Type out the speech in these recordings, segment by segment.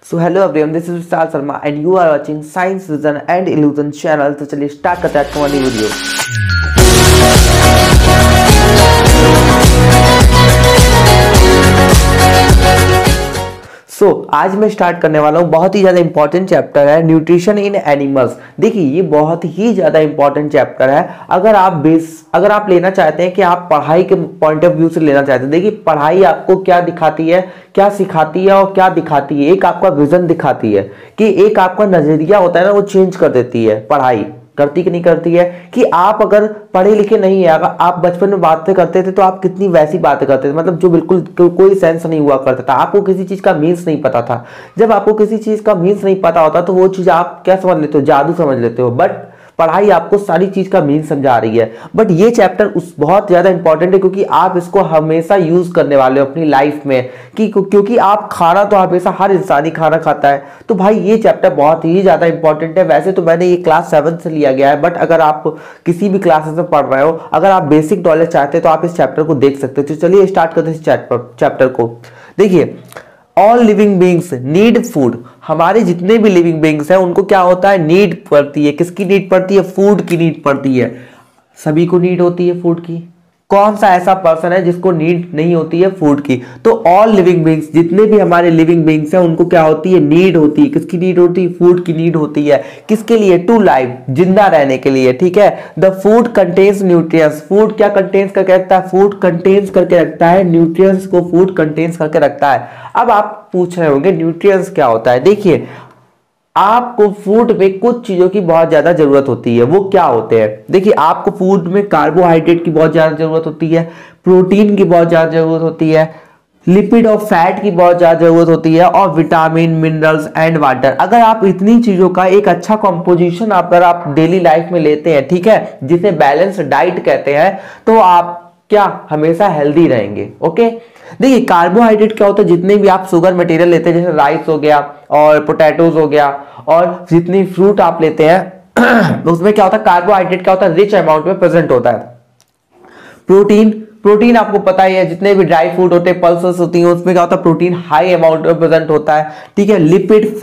So hello everyone, this is Vishal Sharma and you are watching science vision and illusion channel. तो चलिए start करते हैं आज का वीडियो। आज मैं स्टार्ट करने वाला हूँ, बहुत ही ज़्यादा इंपॉर्टेंट चैप्टर है न्यूट्रिशन इन एनिमल्स। देखिए ये बहुत ही ज़्यादा इंपॉर्टेंट चैप्टर है। अगर आप लेना चाहते हैं कि आप पढ़ाई के पॉइंट ऑफ व्यू से लेना चाहते हैं, देखिए पढ़ाई आपको क्या दिखाती है, क्या सिखाती है और क्या दिखाती है। एक आपका विजन दिखाती है कि एक आपका नजरिया होता है ना, वो चेंज कर देती है। पढ़ाई करती कि नहीं करती है कि आप अगर पढ़े लिखे नहीं है, अगर आप बचपन में बातें करते थे तो आप कितनी वैसी बातें करते थे, मतलब जो बिल्कुल कोई सेंस नहीं हुआ करता था। आपको किसी चीज का मीन्स नहीं पता था। जब आपको किसी चीज का मीन्स नहीं पता होता तो वो चीज आप क्या समझ लेते हो, जादू समझ लेते हो। बट पढ़ाई आपको सारी चीज का मीन समझा रही है। बट ये चैप्टर बहुत ज्यादा इंपॉर्टेंट है क्योंकि आप इसको हमेशा यूज करने वाले हो अपनी लाइफ में क्योंकि आप खाना तो हमेशा हर इंसान ही खाना खाता है। तो भाई ये चैप्टर बहुत ही ज्यादा इंपॉर्टेंट है। वैसे तो मैंने ये क्लास 7 से लिया गया है, बट अगर आप किसी भी क्लासेस में पढ़ रहे हो, अगर आप बेसिक नॉलेज चाहते हैं तो आप इस चैप्टर को देख सकते हो। तो चलिए स्टार्ट करते हैं इस चैप्टर को। देखिए all living beings need food. हमारे जितने भी लिविंग बींग्स हैं उनको क्या होता है, नीड पड़ती है। किसकी नीड पड़ती है? फूड की नीड पड़ती है। सभी को नीड होती है फूड की। कौन सा ऐसा पर्सन है जिसको नीड नहीं होती है फूड की? तो ऑल लिविंग बींग्स, जितने भी हमारे लिविंग बींग्स हैं उनको क्या होती है, नीड होती है। किसकी नीड होती है? फूड की नीड होती है। किसके लिए? टू लाइव, जिंदा रहने के लिए। ठीक है। The food contains nutrients. Food क्या कंटेन्स करके रखता है? फूड कंटेन्स करके रखता है न्यूट्रिएंट्स को। फूड कंटेन्स करके रखता है। अब आप पूछ रहे होंगे न्यूट्रिएंट्स क्या होता है। देखिए आपको फूड में कुछ चीजों की बहुत ज्यादा जरूरत होती है। वो क्या होते हैं? देखिए आपको फूड में कार्बोहाइड्रेट की बहुत ज्यादा जरूरत होती है, प्रोटीन की बहुत ज्यादा जरूरत होती है, लिपिड और फैट की बहुत ज्यादा जरूरत होती है, और विटामिन, मिनरल्स एंड वाटर। अगर आप इतनी चीजों का एक अच्छा कॉम्पोजिशन अगर आप डेली लाइफ में लेते हैं, ठीक है, जिसे बैलेंस डाइट कहते हैं, तो आप क्या हमेशा हेल्दी रहेंगे। ओके। देखिए कार्बोहाइड्रेट क्या होता है, जितने भी आप शुगर मटेरियल लेते हैं, जैसे राइस हो गया और पोटैटोज हो गया और जितनी फ्रूट आप लेते हैं उसमें क्या होता है, कार्बोहाइड्रेट क्या होता है, रिच अमाउंट में प्रेजेंट होता है। प्रोटीन आपको पता ही है, जितने भी ड्राई फ्रूट होते हैं, पल्सेस होती हैं, उसमें क्या होता है, प्रोटीन हाई अमाउंट में प्रेजेंट होता है। ठीक है। लिपिड,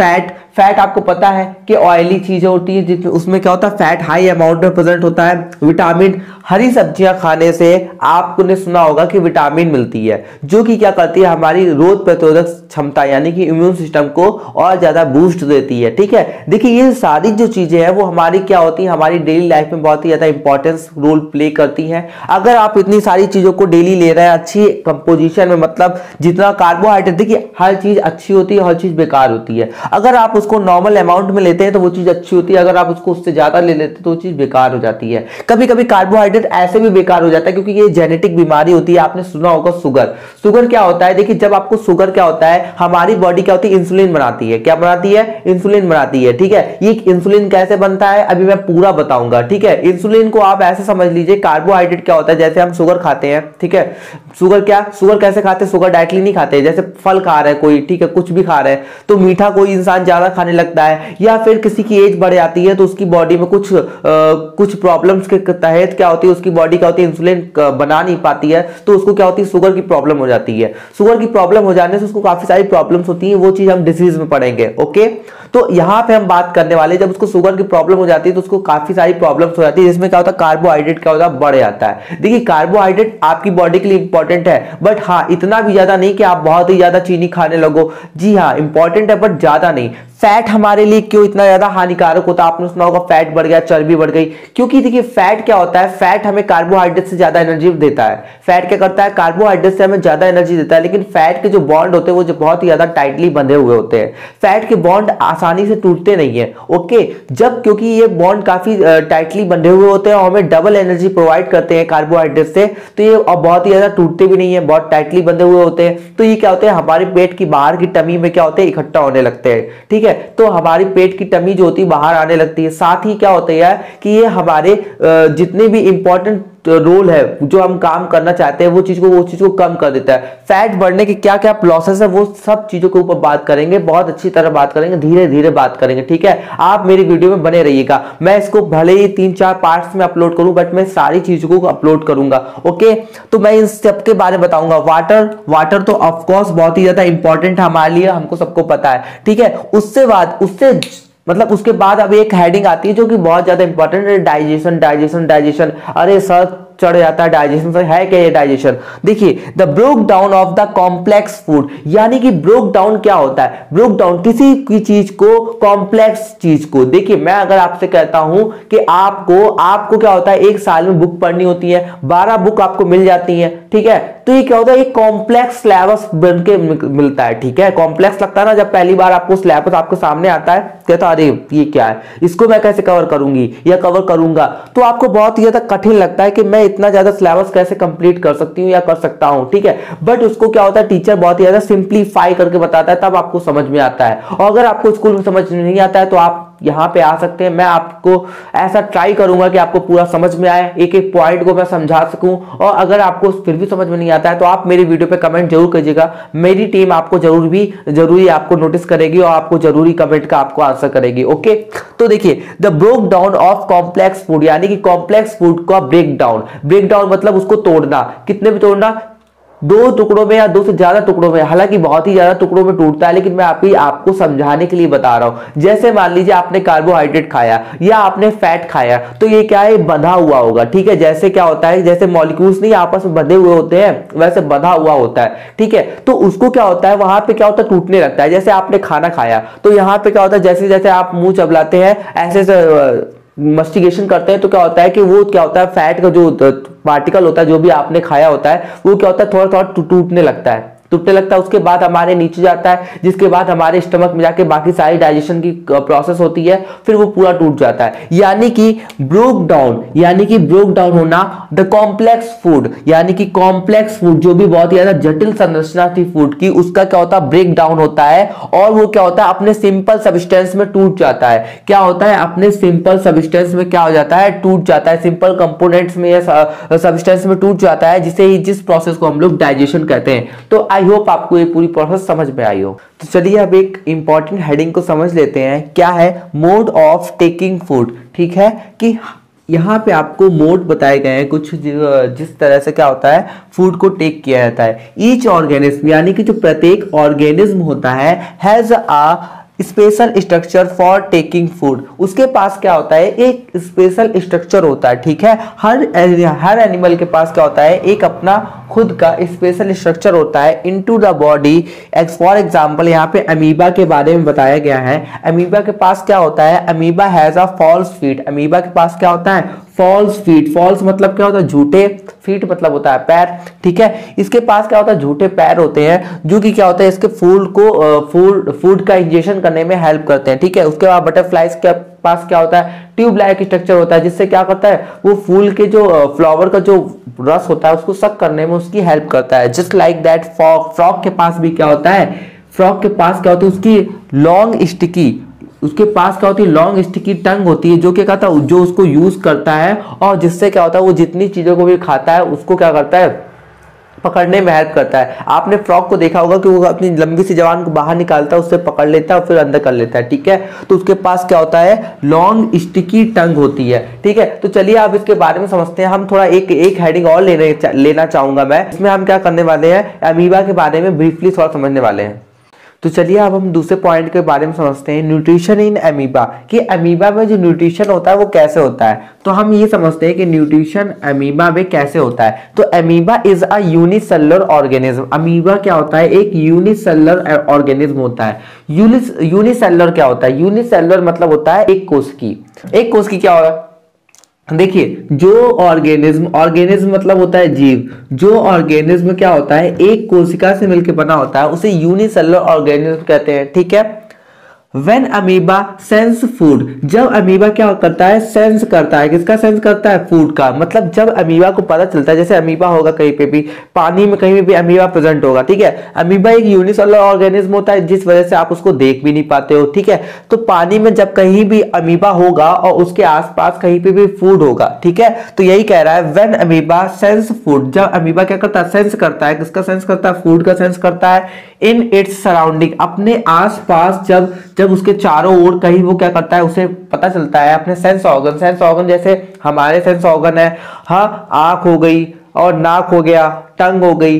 फैट आपको पता है कि ऑयली चीजें होती है जिसमें उसमें क्या होता है, फैट हाई अमाउंट में प्रेजेंट होता है। विटामिन, हरी सब्जियां खाने से आपने सुना होगा कि विटामिन मिलती है, जो कि क्या करती है, हमारी रोग प्रतिरोधक क्षमता यानी कि इम्यून सिस्टम को और ज्यादा बूस्ट देती है। ठीक है। देखिए ये सारी जो चीजें हैं वो हमारी क्या होती है, हमारी डेली लाइफ में बहुत ही ज्यादा इंपॉर्टेंस रोल प्ले करती हैं। अगर आप इतनी सारी चीजों को डेली ले रहे हैं अच्छी कंपोजिशन में, मतलब जितना कार्बोहाइड्रेट, देखिए हर चीज अच्छी होती है, हर चीज बेकार होती है। अगर आप उसको नॉर्मल अमाउंट में लेते हैं तो वो चीज अच्छी होती है, अगर आप उसको उससे ज्यादा ले लेते हैं तो वो चीज बेकार हो जाती है। कभी कभी कार्बोहाइड्रेट ऐसे भी बेकार हो जाता है क्योंकि ये जेनेटिक बीमारी होती है। आपने सुना होगा शुगर क्या होता है। देखिए जब आपको शुगर क्या होता है, हमारी बॉडी क्या होती है, इंसुलिन बनाती है। क्या बनाती है? इंसुलिन बनाती है। ठीक है। ये इंसुलिन कैसे बनता है अभी मैं पूरा बताऊंगा। ठीक है। इंसुलिन को आप ऐसे समझ लीजिए, कार्बोहाइड्रेट क्या होता है, जैसे हम शुगर खाते हैं, ठीक है, शुगर कैसे खाते हैं, शुगर डायरेक्टली नहीं खाते, जैसे फल खा रहे हैं कोई, ठीक है, कुछ भी खा रहे हैं तो मीठा कोई इंसान ज्यादा खाने लगता है, या फिर किसी की एज बढ़ जाती है तो उसकी बॉडी में कुछ प्रॉब्लम्स के तहत क्या होती है, उसकी बॉडी क्या होती है, इंसुलिन बना नहीं पाती है, तो उसको क्या होती है, शुगर की प्रॉब्लम हो जाती है। शुगर की प्रॉब्लम हो जाने से उसको काफी सारी प्रॉब्लम्स होती है, वो चीज हम डिसीज में पढ़ेंगे। ओके। तो यहां पे हम बात करने वाले, जब उसको शुगर की प्रॉब्लम हो जाती है तो उसको काफी सारी प्रॉब्लम्स हो जाती है, जिसमें क्या होता है, कार्बोहाइड्रेट क्या होता है, बढ़ जाता है। देखिए कार्बोहाइड्रेट आपकी बॉडी के लिए इंपॉर्टेंट है, बट हाँ इतना भी ज्यादा नहीं कि आप बहुत ही ज्यादा चीनी खाने लगो। जी हाँ इंपॉर्टेंट है बट ज्यादा नहीं। फैट हमारे लिए क्यों इतना ज्यादा हानिकारक होता है? आपने सुना होगा फैट बढ़ गया, चर्बी बढ़ गई, क्योंकि देखिए फैट क्या होता है, फैट हमें कार्बोहाइड्रेट से ज्यादा एनर्जी देता है। फैट क्या करता है, कार्बोहाइड्रेट से हमें ज्यादा एनर्जी देता है, लेकिन फैट के जो बॉन्ड होते हैं वो जो बहुत ही ज्यादा टाइटली बंधे हुए होते हैं। फैट के बॉन्ड आसानी से टूटते नहीं है। ओके। जब क्योंकि ये बॉन्ड काफी टाइटली बंधे हुए होते हैं और हमें डबल एनर्जी प्रोवाइड करते हैं कार्बोहाइड्रेट से, तो ये बहुत ही ज्यादा टूटते भी नहीं है, बहुत टाइटली बंधे हुए होते हैं। तो ये क्या होते हैं, हमारे पेट की बाहर की टमी में क्या होते हैं, इकट्ठा होने लगते हैं। ठीक है। तो हमारी पेट की टमी जो होती है बाहर आने लगती है। साथ ही क्या होता है कि ये हमारे जितने भी इंपॉर्टेंट रोल है, जो हम काम करना चाहते हैं वो चीज को कम कर देता है। फैट बढ़ने के क्या क्या प्रोसेस है वो सब चीजों के ऊपर बात करेंगे, बहुत अच्छी तरह बात करेंगे, धीरे धीरे बात करेंगे, ठीक है। आप मेरी वीडियो में बने रहिएगा। मैं इसको भले ही 3-4 पार्ट्स में अपलोड करूं, बट मैं सारी चीजों को अपलोड करूंगा, ओके। तो मैं इन सब के बारे में बताऊंगा। वाटर तो ऑफकोर्स बहुत ही ज्यादा इंपॉर्टेंट है हमारे लिए, हमको सबको पता है, ठीक है। उसके बाद अब एक हेडिंग आती है जो कि बहुत ज्यादा इंपॉर्टेंट है, डाइजेशन। अरे सर चढ़ जाता है डाइजेशन, है क्या ये डाइजेशन? देखिए, the broke down of the complex food, यानी कि ब्रोक डाउन क्या होता है? ब्रोक डाउन किसी की चीज को, कॉम्प्लेक्स चीज को। देखिए, मैं अगर आपसे कहता हूं कि आपको क्या होता है, एक साल में बुक पढ़नी होती है, 12 बुक आपको मिल जाती है, ठीक है। तो ये क्या होता है, एक कॉम्प्लेक्स सिलेबस बन के मिलता है, ठीक है। कॉम्प्लेक्स लगता है ना जब पहली बार आपको सिलेबस आपके सामने आता है, कहता अरे ये क्या है, इसको मैं कैसे कवर करूंगी या कवर करूंगा, तो आपको बहुत ही ज्यादा कठिन लगता है कि मैं इतना ज्यादा सिलेबस कैसे कंप्लीट कर सकती हूँ या कर सकता हूँ, ठीक है। बट उसको क्या होता है, टीचर बहुत ही ज्यादा सिंप्लीफाई करके बताता है, तब आपको समझ में आता है। और अगर आपको स्कूल में समझ नहीं आता है तो आप यहाँ पे आ सकते हैं, मैं आपको ऐसा ट्राई करूंगा कि आपको पूरा समझ में आए, एक एक पॉइंट को मैं समझा सकूं। और अगर आपको फिर भी समझ में नहीं आता है तो आप मेरी वीडियो पे कमेंट जरूर कीजिएगा, मेरी टीम आपको जरूरी आपको नोटिस करेगी और आपको जरूरी कमेंट का आपको आंसर करेगी, ओके। तो देखिए, the break down of complex food, यानी कि कॉम्प्लेक्स फूड का ब्रेक डाउन मतलब उसको तोड़ना। कितने में तोड़ना? 2 टुकड़ों में या 2 से ज्यादा टुकड़ों में, हालांकि बहुत ही ज्यादा टुकड़ों में टूटता है, लेकिन मैं आपको समझाने के लिए बता रहा हूं। जैसे मान लीजिए आपने कार्बोहाइड्रेट खाया या आपने फैट खाया, तो ये क्या है, बंधा हुआ होगा, ठीक है। जैसे क्या होता है, जैसे मॉलिक्यूल्स नहीं आपस में बंधे हुए होते हैं, वैसे बंधा हुआ होता है, ठीक है। तो उसको क्या होता है, वहां पे क्या होता है, टूटने लगता है। जैसे आपने खाना खाया तो यहाँ पे क्या होता है, जैसे जैसे आप मुंह चबलाते हैं, ऐसे मस्टिगेशन करते हैं, तो क्या होता है कि वो क्या होता है, फैट का जो पार्टिकल होता है, जो भी आपने खाया होता है, वो क्या होता है, थोड़ा थोड़ा टूटने लगता है। उसके बाद हमारे नीचे जाता है, जिसके बाद हमारे स्टमक में जाके बाकी सारी डाइजेशन की प्रोसेस होती है, फिर वो पूरा टूट जाता है। यानी कि ब्रोक डाउन होना द कॉम्प्लेक्स फूड, यानी कि कॉम्प्लेक्स फूड जो भी बहुत ही ज्यादा जटिल संरचना थी फूड की, उसका क्या होता है, ब्रेक डाउन होता है। और वो क्या होता है, अपने सिंपल सब्सटेंस में टूट जाता है। क्या होता है, अपने सिंपल सब्सटेंस में क्या हो जाता है, टूट जाता है। सिंपल कंपोनेंट्स में या सब्सटेंस में टूट जाता है, जिस प्रोसेस को हम लोग डाइजेशन कहते हैं। तो आई होप आपको ये पूरी प्रोसेस समझ में आई हो। तो चलिए अब एक इंपॉर्टेंट हेडिंग को समझ लेते हैं, क्या है, मोड ऑफ टेकिंग फूड, ठीक है। कि यहाँ पे आपको मोड बताए गए हैं कुछ, जिस तरह से क्या होता है, फूड को टेक किया जाता है। ईच ऑर्गेनिज्म, यानी कि जो प्रत्येक ऑर्गेनिज्म होता है, has a special structure for taking food, उसके पास क्या होता है, एक स्पेशल स्ट्रक्चर होता है, ठीक है। हर एनिमल के पास क्या होता है, एक अपना खुद का स्पेशल स्ट्रक्चर होता है into the body. For example यहाँ पे अमीबा के बारे में बताया गया है। अमीबा के पास क्या होता है, amoeba has a false feet, amoeba के पास क्या होता है, फॉल्स फीट। फॉल्स मतलब क्या होता है, झूठे, फीट मतलब होता है पैर, ठीक है। इसके पास क्या होता है, झूठे पैर होते हैं, जो कि क्या होता है, इसके फूड का इंजेक्शन करने में हेल्प करते हैं, ठीक है। उसके बाद बटरफ्लाइज के पास क्या होता है, ट्यूब लाइक स्ट्रक्चर होता है, जिससे क्या करता है, वो फूल के जो फ्लावर का जो रस होता है उसको सक करने में उसकी हेल्प करता है। जस्ट लाइक दैट फ्रॉग के पास भी क्या होता है, फ्रॉग के पास क्या होती है, उसकी लॉन्ग स्टिकी टंग होती है, जो क्या कहता है, जो उसको यूज करता है, और जिससे क्या होता है, वो जितनी चीजों को भी खाता है उसको क्या करता है, पकड़ने में हेल्प करता है। आपने फ्रॉग को देखा होगा कि वो अपनी लंबी सी जबान को बाहर निकालता है, उससे पकड़ लेता है और फिर अंदर कर लेता है, ठीक है। तो उसके पास क्या होता है, लॉन्ग स्टिकी टंग होती है, ठीक है। तो चलिए आप इसके बारे में समझते हैं। हम थोड़ा एक हेडिंग और लेना चाहूंगा मैं, इसमें हम क्या करने वाले हैं, अमीबा के बारे में ब्रीफली थोड़ा समझने वाले हैं। तो चलिए अब हम दूसरे पॉइंट के बारे में समझते हैं, न्यूट्रिशन इन अमीबा, कि अमीबा में जो न्यूट्रिशन होता है वो कैसे होता है। तो हम ये समझते हैं कि न्यूट्रिशन अमीबा में कैसे होता है। तो amoeba is a unicellular organism, amoeba क्या होता है, एक यूनिसेलुलर ऑर्गेनिज्म होता है। यूनिसेलुलर क्या होता है, यूनिसेलुलर मतलब होता है एक कोश की क्या होगा, देखिए, जो ऑर्गेनिज्म मतलब होता है जीव, जो ऑर्गेनिज्म क्या होता है, एक कोशिका से मिलकर बना होता है, उसे यूनिसेलुलर ऑर्गेनिज्म कहते हैं, ठीक है। When अमीबा सेंस फूड, जब अमीबा क्या करता है, सेंस करता है, किसका सेंस करता है, फूड का। मतलब जब अमीबा को पता चलता है, जैसे अमीबा होगा कहीं पे भी, पानी में कहीं भी अमीबा प्रेजेंट होगा, ठीक है। अमीबा एक यूनिसेलुलर ऑर्गेनिज्म होता है, जिस वजह से आप उसको देख भी नहीं पाते हो, ठीक है। तो पानी में जब कहीं भी अमीबा होगा और उसके आसपास कहीं पे भी फूड होगा, ठीक है। तो यही कह रहा है व्हेन अमीबा सेंस फूड, जब अमीबा क्या करता है, सेंस करता है, किसका सेंस करता है, फूड का सेंस करता है। इन इट्स सराउंडिंग, अपने आसपास जब जब उसके चारों ओर कहीं वो क्या करता है, उसे पता चलता है अपने सेंस ऑर्गन जैसे हमारे सेंस ऑर्गन है, हाँ, आंख हो गई और नाक हो गया, टंग हो गई,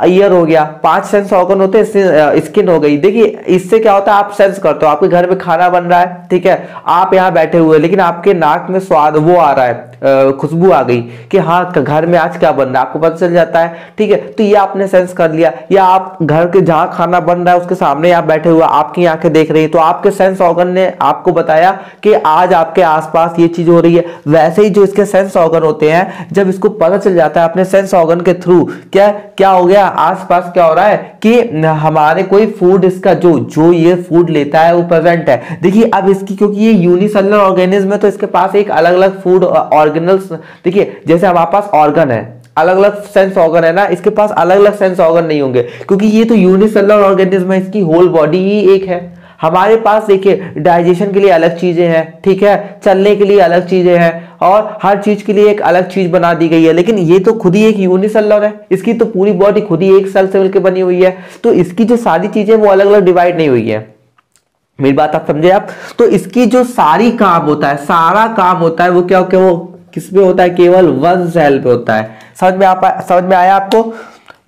ईयर हो गया, 5 सेंस ऑर्गन होते हैं, स्किन हो गई। देखिए इससे क्या होता है, आप सेंस करते हो, आपके घर में खाना बन रहा है, ठीक है, आप यहाँ बैठे हुए, लेकिन आपके नाक में स्वाद वो आ रहा है, खुशबू आ गई कि हाँ घर में आज क्या बन रहा है, आपको पता चल जाता है, ठीक है। तो ये आपने सेंस कर लिया। या आप घर के जहाँ खाना बन रहा है उसके सामने आप बैठे हुए, आपकी आंखें देख रही है, तो आपके सेंस ऑर्गन ने आपको बताया कि आज आपके आसपास ये चीज हो रही है। वैसे ही जो इसके सेंस ऑर्गन होते हैं, जब इसको पता चल जाता है अपने सेंस ऑर्गन के थ्रू, क्या क्या हो गया, आसपास क्या हो रहा है कि हमारे कोई फूड, इसका जो ये फूड लेता है वो प्रेजेंट है। देखिए अब इसकी, क्योंकि ये यूनिसेलुलर ऑर्गेनिज्म है, तो इसके पास एक अलग अलग फूड ऑर्गेनल्स, देखिए जैसे हमारे पास ऑर्गन है, अलग अलग सेंस ऑर्गन है ना, इसके पास अलग अलग सेंस ऑर्गन नहीं होंगे, क्योंकि ये तो यूनिसेलुलर ऑर्गेनिज्म है, इसकी होल बॉडी ही एक है। हमारे पास देखिए डाइजेशन के लिए अलग चीजें हैं, ठीक है, चलने के लिए अलग चीजें हैं, और हर चीज के लिए एक अलग चीज बना दी गई है। लेकिन ये तो खुद ही एक यूनिसेलुलर है, इसकी तो पूरी बॉडी खुद ही एक सेल से मिलकर बनी हुई है, तो इसकी जो सारी चीजें वो अलग अलग डिवाइड नहीं हुई है। मेरी बात आप समझे आप? तो इसकी जो सारी काम होता है, सारा काम होता है, वो क्या वो किस पे होता है, केवल वन सेल पे होता है। समझ में आया आपको?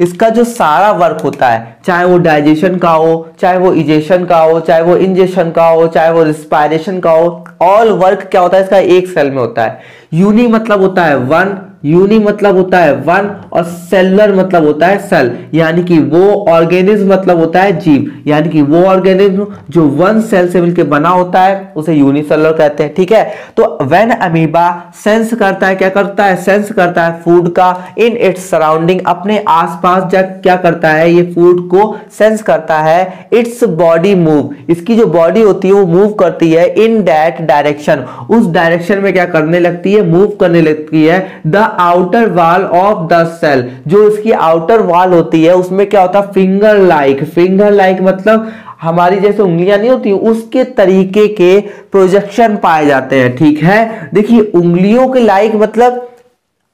इसका जो सारा वर्क होता है, चाहे वो डाइजेशन का हो, चाहे वो इजेशन का हो, चाहे वो इंजेशन का हो, चाहे वो रिस्पायरेशन का हो, ऑल वर्क क्या होता है इसका, एक सेल में होता है। यूनि मतलब होता है वन, यूनि मतलब होता है वन, और सेलुलर मतलब होता है सेल, यानी कि वो ऑर्गेनिज्म मतलब होता है जीव, यानी कि वो ऑर्गेनिज्म जो वन सेल से मिलकर बना होता है उसे यूनिसेलुलर कहते हैं, ठीक है। तो व्हेन अमीबा सेंस करता है, क्या करता है, सेंस करता है फूड का इन इट्स सराउंडिंग, अपने आसपास जब क्या करता है, ये फूड को सेंस करता है, इट्स बॉडी मूव, इसकी जो बॉडी होती है वो मूव करती है इन दैट डायरेक्शन, उस डायरेक्शन में क्या करने लगती है, मूव करने लगती है। The outer wall of the cell, जो इसकी आउटर वॉल होती है उसमें क्या होता है, फिंगर लाइक मतलब हमारी जैसे उंगलियां नहीं होती, उसके तरीके के प्रोजेक्शन पाए जाते हैं, ठीक है। देखिए उंगलियों के लाइक मतलब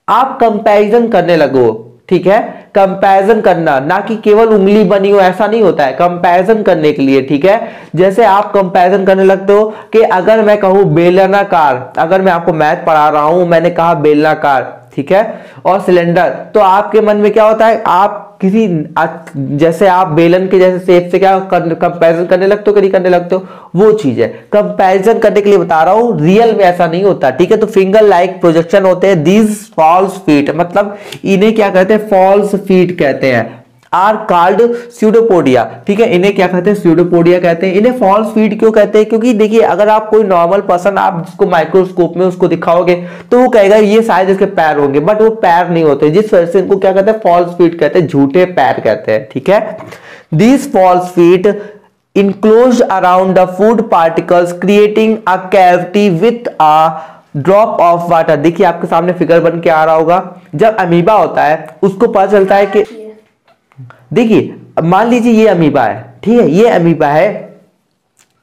आप कंपैरिजन करने लगो, ठीक है, कंपैरिजन करना, ना कि केवल उंगली बनी हो, ऐसा नहीं होता है, कंपैरिजन करने के लिए, ठीक है। जैसे आप कंपैरिजन करने लगते हो कि अगर मैं कहूं बेलनाकार, अगर मैं आपको मैथ पढ़ा रहा हूं, मैंने कहा बेलनाकार, ठीक है, और सिलेंडर, तो आपके मन में क्या होता है, आप किसी जैसे आप बेलन के जैसे शेप से क्या कंपैरिजन करने लगते हो कि नहीं करने लगते हो, वो चीज है, कंपैरिजन करने के लिए बता रहा हूं, रियल में ऐसा नहीं होता, ठीक है। तो फिंगर लाइक प्रोजेक्शन होते हैं, दीज फॉल्स फीट, मतलब इन्हें क्या कहते हैं, फॉल्स फीट कहते हैं, आर कॉल्ड स्यूडोपोडिया, ठीक है, इन्हें क्या कहते हैं, स्यूडोपोडिया कहते हैं। इन्हें फॉल्स फीट क्यों कहते हैं, क्योंकि देखिए अगर आप कोई नॉर्मल पर्सन, आप जिसको माइक्रोस्कोप में उसको दिखाओगे तो वो कहेगा ये शायद इसके पैर होंगे, बट वो पैर नहीं होते, जिस वजह से इनको क्या कहते हैं, फॉल्स फीट कहते हैं, झूठे पैर कहते हैं, ठीक है। These false feet enclosed around the food particles creating a cavity with a drop of water. देखिए आपके सामने फिगर बन के आ रहा होगा, जब अमीबा होता है उसको पता चलता है कि, देखिए मान लीजिए ये अमीबा है, ठीक है, ये अमीबा है,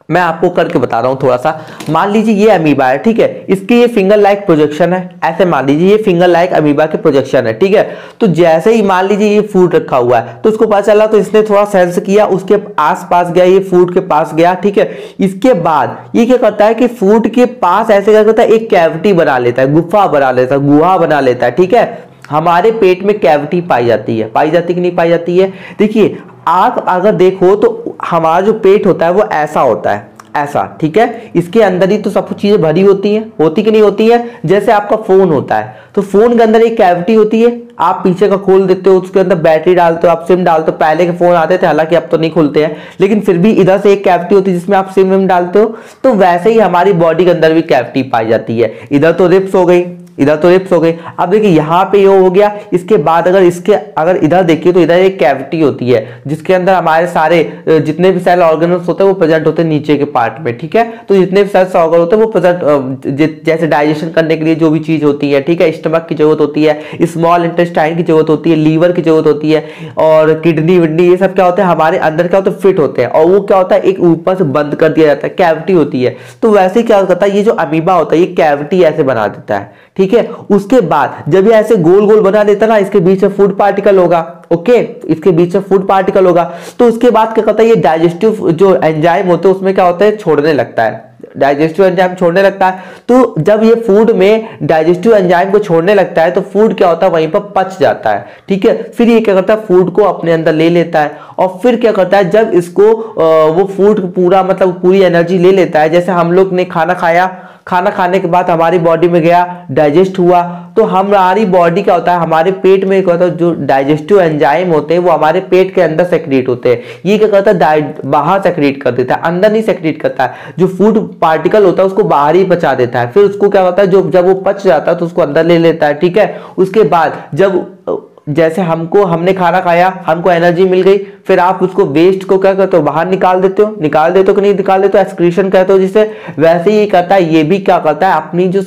मैं आपको करके बता रहा हूं थोड़ा सा। मान लीजिए ये अमीबा है, ठीक है, इसके ये फिंगर लाइक प्रोजेक्शन है, ऐसे मान लीजिए ये फिंगर लाइक अमीबा के प्रोजेक्शन है, ठीक है। तो जैसे ही मान लीजिए ये फूड रखा हुआ है तो उसको पता चला, तो इसने थोड़ा सेंस किया, उसके आसपास गया, ये फूड के पास गया, ठीक है। इसके बाद ये क्या करता है कि फूड के पास ऐसे क्या करता है, एक कैविटी बना लेता है, गुफा बना लेता है, गुहा बना लेता है, ठीक है। हमारे पेट में कैविटी पाई जाती है कि नहीं पाई जाती है? देखिए आप अगर देखो तो हमारा जो पेट होता है वो ऐसा होता है, ऐसा, ठीक है, इसके अंदर ही तो सब कुछ चीजें भरी होती हैं, होती कि नहीं होती है? जैसे आपका फोन होता है तो फोन के अंदर एक कैविटी होती है, आप पीछे का खोल देते हो, उसके अंदर बैटरी डालते हो, आप सिम डालते हो, पहले के फोन आते थे, हालांकि अब तो नहीं खुलते हैं, लेकिन फिर भी इधर से एक कैविटी होती है जिसमें आप सिम डालते हो। तो वैसे ही हमारी बॉडी के अंदर भी कैविटी पाई जाती है, इधर तो रिब्स हो गई, इधर तो रिप्स हो गई। अब देखिए यहाँ पे ये हो गया, इसके बाद अगर इधर देखिए तो इधर एक कैविटी होती है जिसके अंदर हमारे सारे जितने भी सेल ऑर्गेनल्स होते हैं वो प्रेजेंट होते हैं नीचे के पार्ट में, ठीक है। तो जितने भी सेल्स ऑर्गन होते हैं वो प्रेजेंट, जैसे डाइजेशन करने के लिए जो भी चीज होती है, ठीक है, स्टमक की जरूरत होती है, स्मॉल इंटेस्टाइन की जरूरत होती है, लीवर की जरूरत होती है, और किडनी विडनी, ये सब क्या होता है हमारे अंदर क्या होता है फिट होते हैं, और वो क्या होता है एक ऊपर से बंद कर दिया जाता है, कैविटी होती है। तो वैसे क्या करता है ये जो अमीबा होता है ये कैविटी ऐसे बना देता है, ठीक है। उसके बाद जब ये ऐसे गोल गोल बना देता है ना, इसके बीच में फूड पार्टिकल होगा, ओके, इसके बीच में फूड पार्टिकल होगा। तो उसके बाद क्या करता है ये डाइजेस्टिव जो एंजाइम होते हैं उसमें क्या होता है छोड़ने लगता है, डाइजेस्टिव एंजाइम छोड़ने लगता है। तो जब ये फूड में डाइजेस्टिव एंजाइम को छोड़ने लगता है तो फूड क्या होता है वहीं पर पच जाता है, ठीक है। फिर ये क्या करता है फूड को अपने अंदर ले लेता है, और फिर क्या करता है जब इसको वो फूड पूरा मतलब पूरी एनर्जी ले लेता है, जैसे हम लोग ने खाना खाया, खाना खाने के बाद हमारी बॉडी में गया, डाइजेस्ट हुआ, तो हमारी बॉडी क्या होता है हमारे पेट में क्या होता है जो डाइजेस्टिव एंजाइम होते हैं वो हमारे पेट के अंदर सेक्रेट होते हैं। ये क्या करता है बाहर सेक्रेट कर देता है, अंदर नहीं सेक्रेट करता है। जो फूड पार्टिकल होता है उसको बाहर ही पचा देता है, फिर उसको क्या होता है जब वो पच जाता है तो उसको अंदर ले लेता है, ठीक है। उसके बाद जब जैसे हमने खाना खाया, हमको एनर्जी मिल गई, फिर आप उसको वेस्ट को क्या करते हो बाहर निकाल देते हो कि नहीं निकाल देते हो, एक्सक्रीशन कहते हो जिसे। वैसे ही करता है ये भी, क्या करता है अपनी जो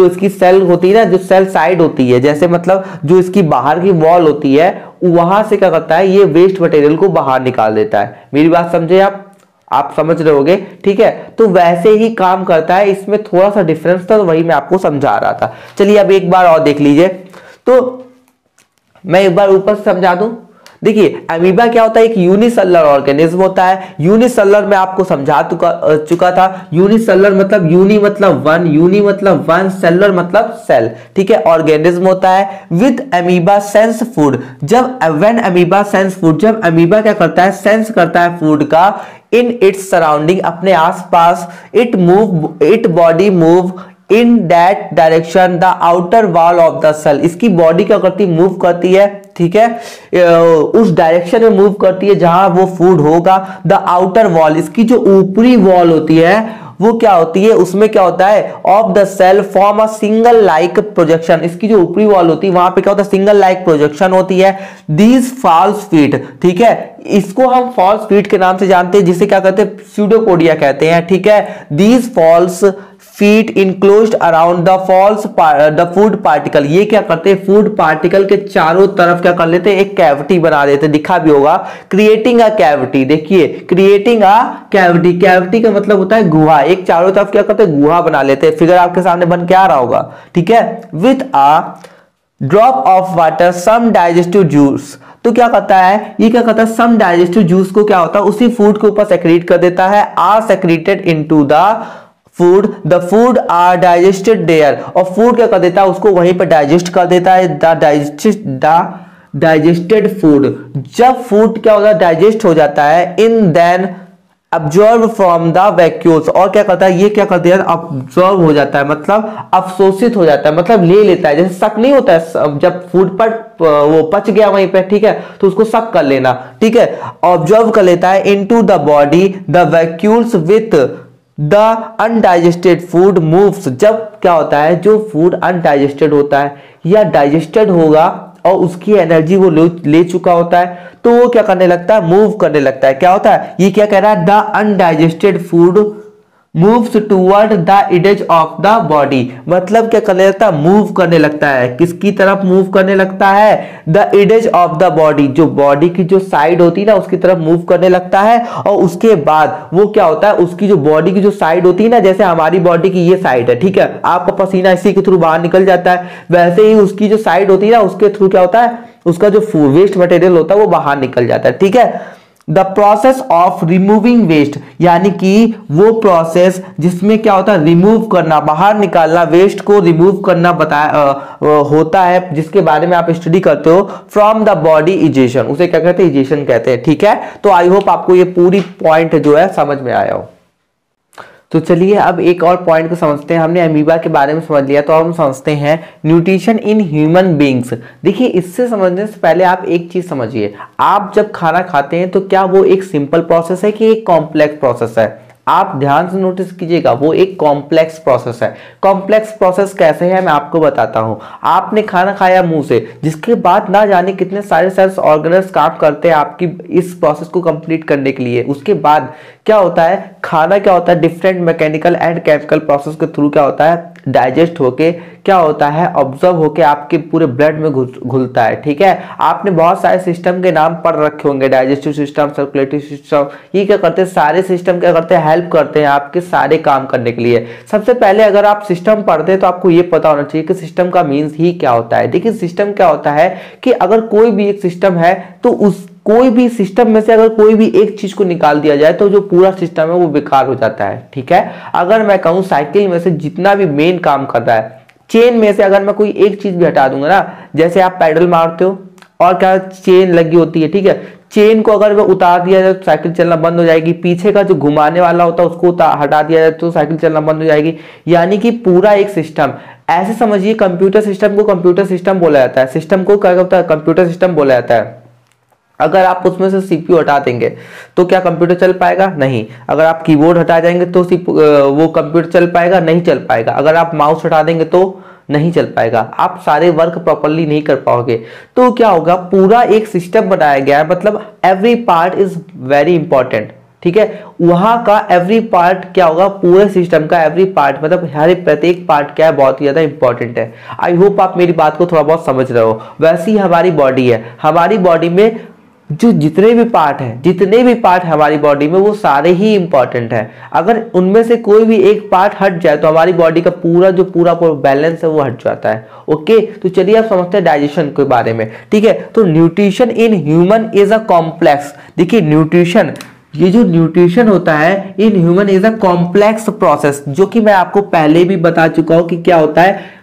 इसकी सेल होती है ना, जो सेल साइड होती है, जैसे मतलब जो इसकी बाहर की वॉल होती है वहां से क्या करता है ये वेस्ट मटेरियल को बाहर निकाल देता है। मेरी बात समझे आप समझ रहे होगे, ठीक है। तो वैसे ही काम करता है, इसमें थोड़ा सा डिफरेंस था तो वही मैं आपको समझा रहा था। चलिए अब एक बार और देख लीजिए, तो मैं एक बार ऊपर से समझा दूं। देखिए अमीबा क्या होता है एक यूनिसेलुलर ऑर्गेनिज्म होता है। यूनिसेलुलर में आपको समझा चुका था। यूनिसेलुलर मतलब यूनि मतलब वन, सेलुलर मतलब सेल, ठीक है, ऑर्गेनिज्म होता है। विद अमीबा सेंस फूड, जब अमीबा क्या करता है सेंस करता है फूड का इन इट्स सराउंडिंग, अपने आसपास, it body move in that direction the outer wall of the cell, इसकी बॉडी क्या करती है मूव करती है, ठीक है, उस डायरेक्शन में मूव करती है जहां वो फूड होगा। द आउटर वॉल, इसकी जो ऊपरी वॉल होती है वो क्या होती है, उसमें क्या होता है of the cell form a single like projection, इसकी जो ऊपरी वॉल होती है वहां पे क्या होता है सिंगल लाइक प्रोजेक्शन होती है। दीज फॉल्स फीट, ठीक है, इसको हम फॉल्स फीट के नाम से जानते हैं, जिसे क्या कहते हैं स्यूडोपोडिया कहते हैं, ठीक है। These false feet enclosed around the food particle, ये क्या करते हैं फूड पार्टिकल के चारों तरफ क्या कर लेते हैं एक कैविटी बना देते हैं, दिखा भी होगा, क्रिएटिंग अ कैविटी। देखिए क्रिएटिंग अ कैविटी, कैविटी का मतलब होता है गुहा, एक चारों तरफ क्या करते हैं गुहा बना लेते हैं। फिगर आपके सामने बन के आ रहा होगा, ठीक है। With a drop of water some digestive juice, तो क्या करता है ये, क्या करता है सम डाइजेस्टिव जूस को क्या होता है उसी फूड के ऊपर सेक्रेट कर देता है। Are secreted into the food, the food are digested there, और फूड क्या कर देता है उसको वहीं पर डाइजेस्ट कर देता है। द डाइजेस्टेड फूड, जब फूड क्या होता है डाइजेस्ट हो जाता है, in then absorb from the vacuoles, और क्या करता है ये क्या करता है अब्जॉर्ब हो जाता है, मतलब अवशोषित हो जाता है, मतलब ले लेता है। जैसे शक नहीं होता है जब फूड पर वो पच गया वहीं पे, ठीक है, तो उसको शक कर लेना, ठीक है, ऑब्जर्व कर लेता है into the body the vacuoles with the undigested food moves, जब क्या होता है जो फूड अनडाइजेस्टेड होता है या डाइजेस्टेड होगा और उसकी एनर्जी वो ले चुका होता है, तो वो क्या करने लगता है मूव करने लगता है। क्या होता है ये क्या कह रहा है, the undigested food moves toward the edge of the body, मतलब क्या करने लगता है मूव करने लगता है, किसकी तरफ मूव करने लगता है, the edge of the body, जो बॉडी की जो साइड होती है ना उसकी तरफ मूव करने लगता है। और उसके बाद वो क्या होता है उसकी जो बॉडी की जो साइड होती है ना, जैसे हमारी बॉडी की ये साइड है, ठीक है, आपका पसीना इसी के थ्रू बाहर निकल जाता है, वैसे ही उसकी जो साइड होती है ना उसके थ्रू क्या होता है उसका जो वेस्ट मटेरियल होता है वो बाहर निकल जाता है, ठीक है। The process of removing waste, यानी कि वो प्रोसेस जिसमें क्या होता है रिमूव करना, बाहर निकालना, वेस्ट को रिमूव करना होता है, जिसके बारे में आप स्टडी करते हो फ्रॉम द बॉडी इजेशन, उसे क्या कहते हैं इजेशन कहते हैं, ठीक है। तो आई होप आपको ये पूरी पॉइंट जो है समझ में आया हो। तो चलिए अब एक और पॉइंट को समझते हैं। हमने अमीबा के बारे में समझ लिया, तो अब हम समझते हैं न्यूट्रिशन इन ह्यूमन बींग्स। देखिए इससे समझने से पहले आप एक चीज समझिए, आप जब खाना खाते हैं तो क्या वो एक सिंपल प्रोसेस है कि एक कॉम्प्लेक्स प्रोसेस है? आप ध्यान से नोटिस कीजिएगा, वो एक कॉम्प्लेक्स प्रोसेस है। कॉम्प्लेक्स प्रोसेस कैसे है मैं आपको बताता हूं। आपने खाना खाया मुंह से, जिसके बाद ना जाने कितने सारे सेल्स ऑर्गेनल्स काम करते हैं आपकी इस प्रोसेस को कंप्लीट करने के लिए। उसके बाद क्या होता है, खाना क्या होता है, different mechanical and chemical process के थ्रू क्या होता है, डाइजेस्ट होके क्या होता है, ऑब्जर्व होके आपके पूरे ब्लड में घुलता है। ठीक है, आपने बहुत सारे सिस्टम के नाम पढ़ रखे होंगे, डाइजेस्टिव सिस्टम, सर्कुलेटरी सिस्टम। ये क्या करते हैं, सारे सिस्टम क्या करते हैं, हेल्प करते हैं आपके सारे काम करने के लिए। सबसे पहले अगर आप सिस्टम पढ़ते हैं तो आपको ये पता होना चाहिए कि सिस्टम का मीन्स ही क्या होता है। देखिए सिस्टम क्या होता है कि अगर कोई भी एक सिस्टम है तो उस कोई भी सिस्टम में से अगर कोई भी एक चीज को निकाल दिया जाए तो जो पूरा सिस्टम है वो बेकार हो जाता है। ठीक है, अगर मैं कहूं साइकिल में से जितना भी मेन काम कर रहा है, चेन में से अगर मैं कोई एक चीज भी हटा दूंगा ना, जैसे आप पैडल मारते हो और क्या चेन लगी होती है, ठीक है, चेन को अगर मैं उतार दिया जाए तो साइकिल चलना बंद हो जाएगी। पीछे का जो घुमाने वाला होता है उसको हटा दिया जाए तो साइकिल चलना बंद हो जाएगी। यानी कि पूरा एक सिस्टम, ऐसे समझिए कंप्यूटर सिस्टम को कंप्यूटर सिस्टम बोला जाता है, सिस्टम को क्या होता है, कंप्यूटर सिस्टम बोला जाता है। अगर आप उसमें से सीपीयू हटा देंगे तो क्या कंप्यूटर चल पाएगा, नहीं। अगर आप कीबोर्ड हटा जाएंगे तो वो कंप्यूटर चल पाएगा, नहीं चल पाएगा। अगर आप माउस हटा देंगे तो नहीं चल पाएगा, आप सारे वर्क प्रॉपर्ली नहीं कर पाओगे। तो क्या होगा, पूरा एक सिस्टम बनाया गया है, मतलब every part is very important. ठीक है, वहां का एवरी पार्ट क्या होगा, पूरे सिस्टम का एवरी पार्ट मतलब हर प्रत्येक पार्ट क्या है, बहुत ही ज्यादा इंपॉर्टेंट है। आई होप आप मेरी बात को थोड़ा बहुत समझ रहे हो। वैसे ही हमारी बॉडी है, हमारी बॉडी में जो जितने भी पार्ट हमारी बॉडी में वो सारे ही इंपॉर्टेंट है। अगर उनमें से कोई भी एक पार्ट हट जाए तो हमारी बॉडी का पूरा बैलेंस है वो हट जाता है। ओके, तो चलिए आप समझते हैं डाइजेशन के बारे में। ठीक है, तो nutrition in human is a complex. देखिए न्यूट्रिशन, ये जो न्यूट्रिशन होता है in human is a complex process, जो कि मैं आपको पहले भी बता चुका हूं कि क्या होता है।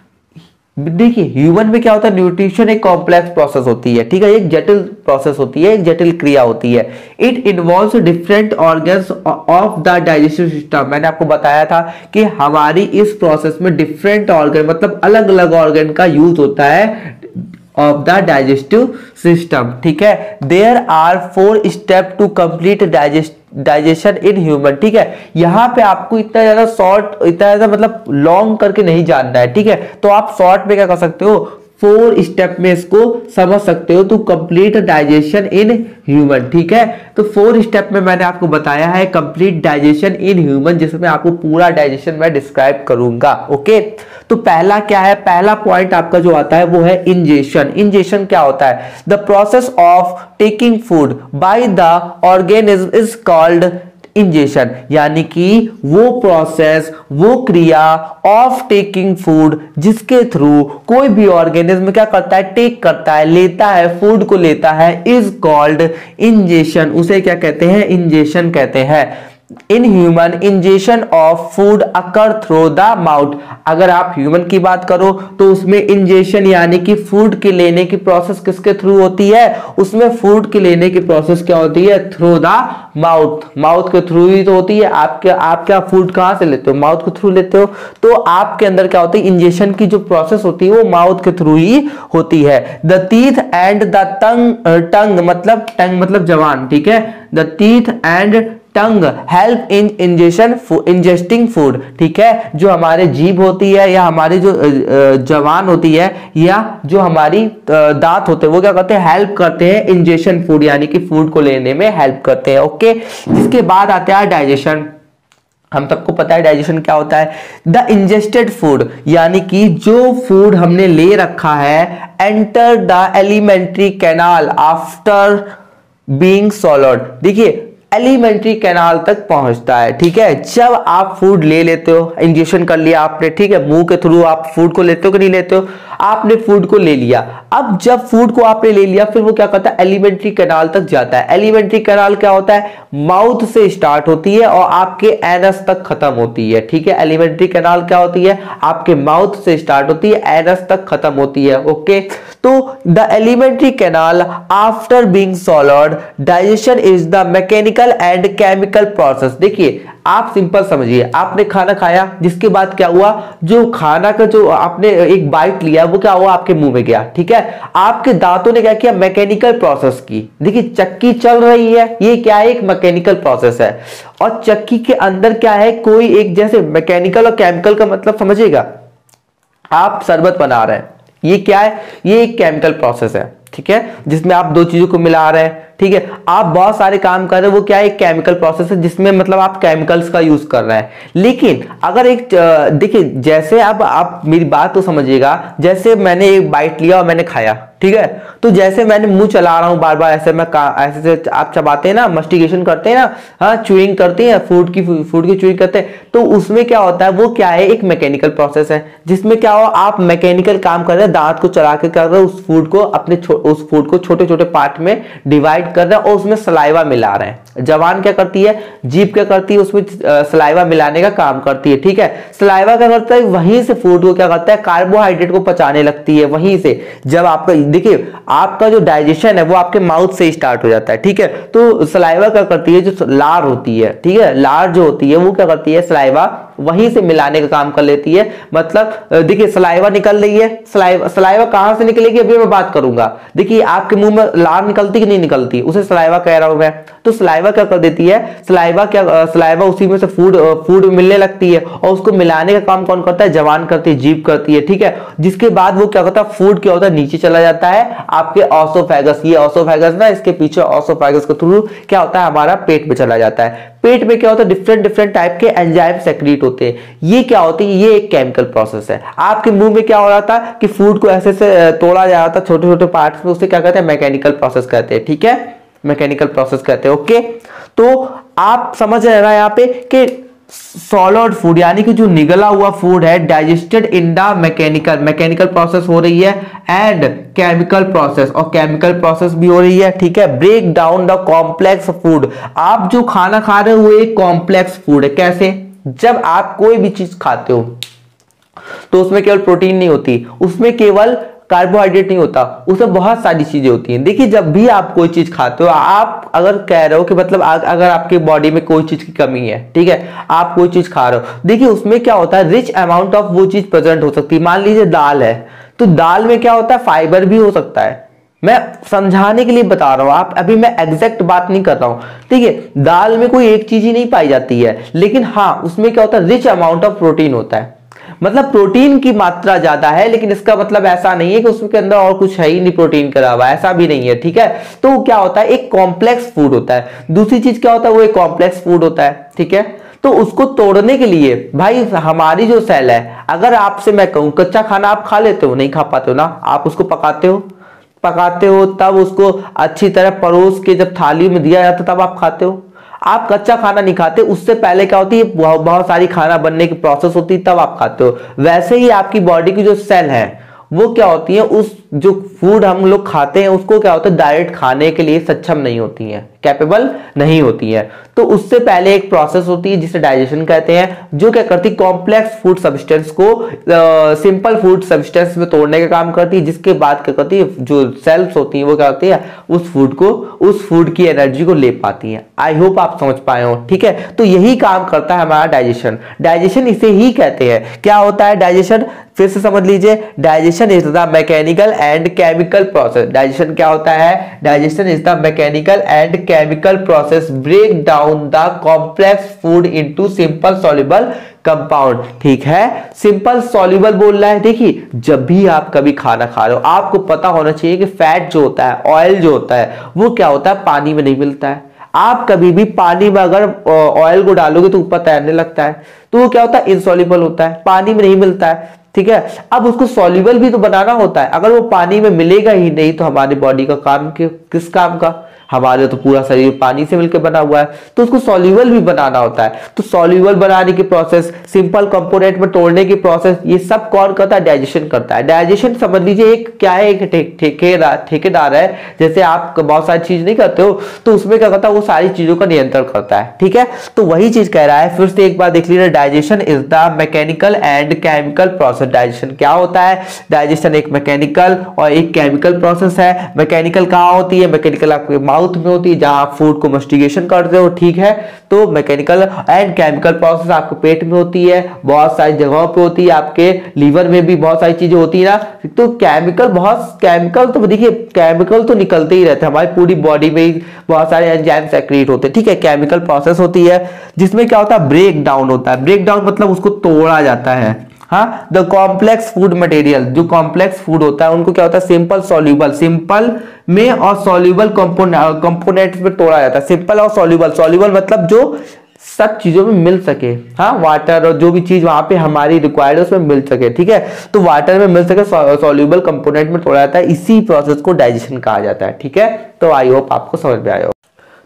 देखिए ह्यूमन में क्या होता है, न्यूट्रिशन एक कॉम्प्लेक्स प्रोसेस होती है। ठीक है, एक जटिल प्रोसेस होती है, एक जटिल क्रिया होती है। It involves different organs of the digestive system. मैंने आपको बताया था कि हमारी इस प्रोसेस में डिफरेंट ऑर्गन मतलब अलग अलग ऑर्गन का यूज होता है ऑफ द डाइजेस्टिव सिस्टम। ठीक है, there are 4 step to complete digestion in human. ठीक है, यहाँ पे आपको इतना ज्यादा मतलब लॉन्ग करके नहीं जानना है। ठीक है, तो आप शॉर्ट में क्या कर सकते हो, 4 स्टेप में इसको समझ सकते हो, to complete digestion in human. ठीक है, तो 4 स्टेप में मैंने आपको बताया है कंप्लीट डाइजेशन इन ह्यूमन, जिसमें आपको पूरा डाइजेशन मैं डिस्क्राइब करूंगा। ओके, तो पहला क्या है, पहला पॉइंट आपका जो आता है वो है इंजेशन। इंजेशन क्या होता है, the process of taking food by the organism is called ingestion. यानी कि वो प्रोसेस, वो क्रिया ऑफ टेकिंग फूड जिसके थ्रू कोई भी ऑर्गेनिज्म क्या करता है, टेक करता है, लेता है, फूड को लेता है, इज कॉल्ड इंजेशन। उसे क्या कहते हैं, इंजेशन कहते हैं। In human ingestion of food occur through the mouth. अगर आप ह्यूमन की बात करो तो उसमें इंजेशन यानी कि फूड के लेने की प्रोसेस किसके थ्रू होती है, उसमें फूड के लेने की प्रोसेस क्या होती है, थ्रू द माउथ। माउथ के थ्रू ही तो होती है। आप क्या फूड कहां से लेते हो, माउथ के थ्रू लेते हो। तो आपके अंदर क्या होती है, इंजेशन की जो प्रोसेस होती है वो माउथ के थ्रू ही होती है। The teeth and the tongue मतलब जबान। ठीक है, the teeth and tongue help in ingesting food. ठीक है, जो हमारे जीभ होती है या हमारी जो जबान होती है या जो हमारी दांत होते हैं वो क्या करते हैं, हेल्प करते हैं इंजेशन फूड यानी कि फूड को लेने में हेल्प करते हैं। ओके, जिसके बाद आता है डाइजेशन। हम सबको पता है डाइजेशन क्या होता है, द इंजेस्टेड फूड यानी कि जो फूड हमने ले रखा है enter the alimentary canal after being solved. देखिए एलिमेंट्री कैनाल तक पहुंचता है। ठीक है, जब आप फूड ले लेते हो, इंजेक्शन कर लिया आपने, ठीक है, मुंह के थ्रू आप फूड को लेते हो कि नहीं लेते हो, आपने फूड को ले लिया। अब जब फूड को आपने ले लिया फिर वो क्या करता है, एलिमेंट्री कैनाल तक जाता है। एलिमेंट्री कैनाल क्या होता है, माउथ से स्टार्ट होती है और आपके एनस तक खत्म होती है। ठीक है, एलिमेंट्री कैनाल क्या होती है, आपके माउथ से स्टार्ट होती है, एनस तक खत्म होती है। ओके, तो the alimentary canal after being solved digestion is the mechanical and chemical process. देखिए आप सिंपल समझिए, आपने खाना खाया, जिसके बाद क्या हुआ, जो खाना का जो आपने एक बाइट लिया वो क्या हुआ, आपके मुंह में गया, ठीक है। आपके दांतों ने क्या किया, मैकेनिकल प्रोसेस की। देखिए चक्की चल रही है, ये क्या है, एक मैकेनिकल प्रोसेस है। और चक्की के अंदर क्या है, कोई एक, जैसे मैकेनिकल और केमिकल का मतलब समझिएगा, आप शरबत बना रहे हैं, ये क्या है, ये एक केमिकल प्रोसेस है, ठीक है, जिसमें आप दो चीजों को मिला रहे हैं, ठीक है। आप बहुत सारे काम कर रहे हैं, वो क्या है, एक केमिकल प्रोसेस है, जिसमें मतलब आप केमिकल्स का यूज कर रहे हैं। लेकिन अगर एक देखिए, जैसे अब आप मेरी बात तो समझिएगा, जैसे मैंने एक बाइट लिया और मैंने खाया, ठीक है, तो जैसे मैंने मुंह चला रहा हूं बार बार, ऐसे मैं ऐसे से आप चबाते हैं ना, मस्टिकेशन करते हैं ना, हाँ, चुइंग करते हैं, फूड की चुइंग करते हैं, तो उसमें क्या होता है, वो क्या है, एक मैकेनिकल प्रोसेस है, जिसमें क्या हो, आप मैकेनिकल काम कर रहे हैं, दांत को चला के कर रहे हैं, उस फूड को छोटे छोटे पार्ट में डिवाइड कर रहे हैं और उसमें सलाइवा मिला रहे हैं। जबान क्या करती है, जीभ क्या करती है, उसमें सलाइवा मिलाने का काम करती है, ठीक है। सलाइवा क्या करता है, वहीं से फूड को क्या करता है, कार्बोहाइड्रेट को पचाने लगती है, वहीं से। जब आपका देखिए, आपका जो डाइजेशन है वो आपके माउथ से स्टार्ट हो जाता है, ठीक है। तो सलाइवा क्या करती है, जो लार होती है, ठीक है, लार जो होती है वो क्या करती है, सलाइवा वहीं से मिलाने का काम कर लेती है। मतलब देखिए, सलाइवा निकल रही है, सलाइवा कहां से निकलेगी अभी मैं बात करूंगा। देखिए, आपके मुंह में लार निकलती कि नहीं निकलती, उसे सलाइवा कह रहा हूं मैं। तो सलाइवा क्या कर देती है, सलाइवा उसी में से फूड मिलने लगती है, और उसको मिलाने का काम कौन करता है, जबान करती है, जीभ करती है, ठीक है। जिसके बाद वो क्या करता है, फूड क्या होता है, नीचे चला जाता है आपके ऑसोफेगस, ये ऑसोफेगस ना, इसके पीछे ऑसोफेगस के थ्रू क्या होता है, हमारा पेट में चला जाता है। पेट में क्या होता है, डिफरेंट टाइप के एंजाइम सेक्रेट होते हैं। ये क्या होती है, ये एक केमिकल प्रोसेस है। आपके मुंह में क्या हो रहा था कि फूड को ऐसे से तोड़ा जा रहा था छोटे छोटे पार्ट्स में, उसे क्या कहते हैं, मैकेनिकल प्रोसेस कहते हैं, ठीक है, मैकेनिकल प्रोसेस कहते हैं, ओके। तो आप समझ रहे हैं ना यहाँ पे कि सॉलिड फूड यानी कि जो निगला हुआ फूड है, digested in the mechanical process हो रही है, एंड केमिकल प्रोसेस, और केमिकल प्रोसेस भी हो रही है, ठीक है। Break down the complex food, आप जो खाना खा रहे हो वो एक कॉम्प्लेक्स फूड है। कैसे, जब आप कोई भी चीज खाते हो तो उसमें केवल प्रोटीन नहीं होती, उसमें केवल कार्बोहाइड्रेट नहीं होता, उसमें बहुत सारी चीजें होती हैं। देखिए, जब भी आप कोई चीज खाते हो, आप अगर कह रहे हो कि मतलब अगर आपके बॉडी में कोई चीज की कमी है, ठीक है, आप कोई चीज खा रहे हो, देखिए उसमें क्या होता है, रिच अमाउंट ऑफ वो चीज प्रेजेंट हो सकती है। मान लीजिए दाल है, तो दाल में क्या होता है, फाइबर भी हो सकता है। मैं समझाने के लिए बता रहा हूं, आप अभी मैं एग्जैक्ट बात नहीं कर रहा हूं, ठीक है। दाल में कोई एक चीज ही नहीं पाई जाती है, लेकिन हाँ, उसमें क्या होता है, रिच अमाउंट ऑफ प्रोटीन होता है। मतलब प्रोटीन की मात्रा ज्यादा है, लेकिन इसका मतलब ऐसा नहीं है कि उसके अंदर और कुछ है ही नहीं प्रोटीन के अलावा, ऐसा भी नहीं है, ठीक है। तो क्या होता है, एक कॉम्प्लेक्स फूड होता है। दूसरी चीज क्या होता है, वो एक कॉम्प्लेक्स फूड होता है, ठीक है। तो उसको तोड़ने के लिए भाई, हमारी जो सेल है, अगर आपसे मैं कहूं कच्चा खाना आप खा लेते हो, नहीं खा पाते हो ना, आप उसको पकाते हो, तब उसको अच्छी तरह परोस के जब थाली में दिया जाता तब आप खाते हो। आप कच्चा खाना नहीं खाते, उससे पहले क्या होती है, बहुत सारी खाना बनने की प्रोसेस होती है, तब आप खाते हो। वैसे ही आपकी बॉडी की जो सेल है वो क्या होती है, उस जो फूड हम लोग खाते हैं उसको क्या होता है, डायरेक्ट खाने के लिए सक्षम नहीं होती है, कैपेबल नहीं होती है। तो उससे पहले एक प्रोसेस होती है जिसे डाइजेशन कहते हैं, जो क्या करती है, कॉम्प्लेक्स फूड सब्सटेंस को सिंपल फूड सब्सटेंस में तोड़ने का काम करती है। जिसके बाद क्या करती है, जो सेल्स होती है वो क्या होती है, उस फूड की एनर्जी को ले पाती है। आई होप आप समझ पाए हो, ठीक है। तो यही काम करता है हमारा डाइजेशन इसे ही कहते हैं। क्या होता है डाइजेशन, फिर से समझ लीजिए, digestion is the mechanical and chemical process. Digestion क्या होता है, digestion is the mechanical and chemical process break down the complex food into simple soluble compound, ठीक है। सिंपल सॉल्युबल बोल रहा है। देखिए, जब भी आप कभी खाना खा रहे हो, आपको पता होना चाहिए कि फैट जो होता है, ऑयल जो होता है, वो क्या होता है, पानी में नहीं मिलता है। आप कभी भी पानी में अगर ऑयल को डालोगे तो ऊपर तैरने लगता है, तो वो क्या होता है, इनसॉल्युबल होता है, पानी में नहीं मिलता है, ठीक है। अब उसको सॉल्युबल भी तो बनाना होता है, अगर वो पानी में मिलेगा ही नहीं तो हमारी बॉडी का काम किस काम का, हमारे तो पूरा शरीर पानी से मिलकर बना हुआ है, तो उसको सॉल्युबल भी बनाना होता है। तो सॉल्युबल बनाने की प्रोसेस, सिंपल कंपोनेंट में तोड़ने की प्रोसेस, ये सब कौन करता है, डाइजेशन करता है। डाइजेशन समझ लीजिए एक क्या है, एक ठेकेदार है। जैसे आप बहुत सारी चीज नहीं करते हो तो उसमें क्या करता है, वो सारी चीजों का नियंत्रण करता है, ठीक है। तो वही चीज कह रहा है, फिर से एक बार देख लीजिए, digestion is the mechanical and chemical process. Digestion क्या होता है, डाइजेशन एक मैकेनिकल और एक केमिकल प्रोसेस है। मैकेनिकल कहाँ होती है, मैकेनिकल आपके माउथ में होती है जहां आप फूड को मस्टिगेशन करते हो, ठीक है। तो मैकेनिकल एंड केमिकल प्रोसेस आपके पेट में होती है, बहुत सारी जगहों पे होती है, आपके लीवर में भी बहुत सारी चीजें होती है ना। तो केमिकल तो देखिए केमिकल तो निकलते ही रहते हैं, हमारी पूरी बॉडी में ही बहुत सारे एंजाइम सेक्रेट होते हैं, ठीक है। केमिकल प्रोसेस होती है जिसमें क्या होता है, ब्रेक डाउन होता है। ब्रेक डाउन मतलब उसको तोड़ा जाता है। हाँ, द कॉम्प्लेक्स फूड मटेरियल, जो कॉम्प्लेक्स फूड होता है उनको क्या होता है, सिंपल सॉल्यूबल, सिंपल में और सॉल्यूबल कंपोनेंट्स में तोड़ा जाता है। सिंपल और सॉल्यूबल मतलब जो सब चीजों में मिल सके, हाँ, वाटर और जो भी चीज वहां पे हमारी रिक्वायर्ड है उसमें मिल सके, ठीक है। तो वाटर में मिल सके, सॉल्यूबल कंपोनेंट में तोड़ा जाता है, इसी प्रोसेस को डाइजेशन कहा जाता है, ठीक है। तो आई होप आपको समझ में आया हो।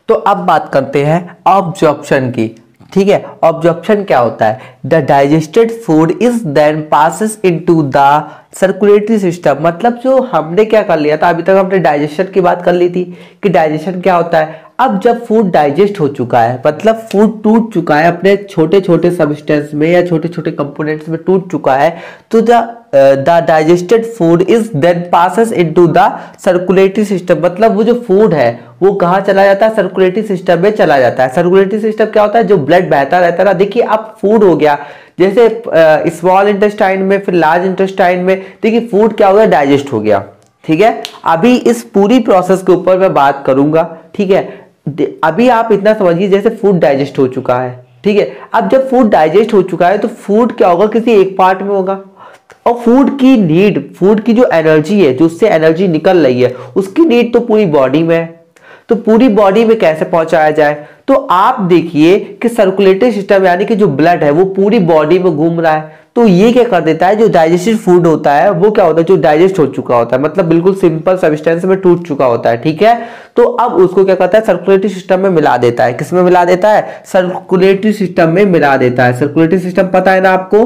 तो अब बात करते हैं ऑब्जॉर्प्शन की, ठीक है। ऑब्जॉर्प्शन क्या होता है, the digested food is then passes into the circulatory system. मतलब जो हमने क्या कर लिया था, अभी तक हमने डाइजेशन की बात कर ली थी कि डाइजेशन क्या होता है। अब जब फूड डाइजेस्ट हो चुका है, मतलब फूड टूट चुका है अपने छोटे छोटे सब्सटेंस में या छोटे छोटे कंपोनेंट्स में टूट चुका है, तो the digested food is then passes into the circulatory system. मतलब वो जो फूड है वो कहाँ चला जाता है, सर्कुलेटरी सिस्टम में चला जाता है। सर्कुलेटरी सिस्टम क्या होता है, जो ब्लड बहता रहता है ना। देखिए अब फूड हो गया, जैसे स्मॉल इंटेस्टाइन में फिर लार्ज इंटेस्टाइन में, देखिए फूड क्या हो गया, डाइजेस्ट हो गया, ठीक है। अभी इस पूरी प्रोसेस के ऊपर मैं बात करूंगा, ठीक है। अभी आप इतना समझिए जैसे फूड डाइजेस्ट हो चुका है, ठीक है। अब जब फूड डाइजेस्ट हो चुका है तो फूड क्या होगा, किसी एक पार्ट में होगा, और फूड की नीड, फूड की जो एनर्जी है, जो उससे एनर्जी निकल रही है, उसकी नीड तो पूरी बॉडी में है। तो पूरी बॉडी में कैसे पहुंचाया जाए, तो आप देखिए कि सर्कुलेटरी सिस्टम यानी कि जो ब्लड है वो पूरी बॉडी में घूम रहा है। तो ये क्या कर देता है, जो डाइजेस्टेड फूड होता है वो क्या होता है, जो डाइजेस्ट हो चुका होता है, मतलब बिल्कुल सिंपल सब्सटेंस में टूट चुका होता है, ठीक है। तो अब उसको क्या करता है, सर्कुलेटरी सिस्टम में मिला देता है। किस में मिला देता है, सर्कुलेटरी सिस्टम में मिला देता है। सर्कुलेटरी सिस्टम पता है ना आपको,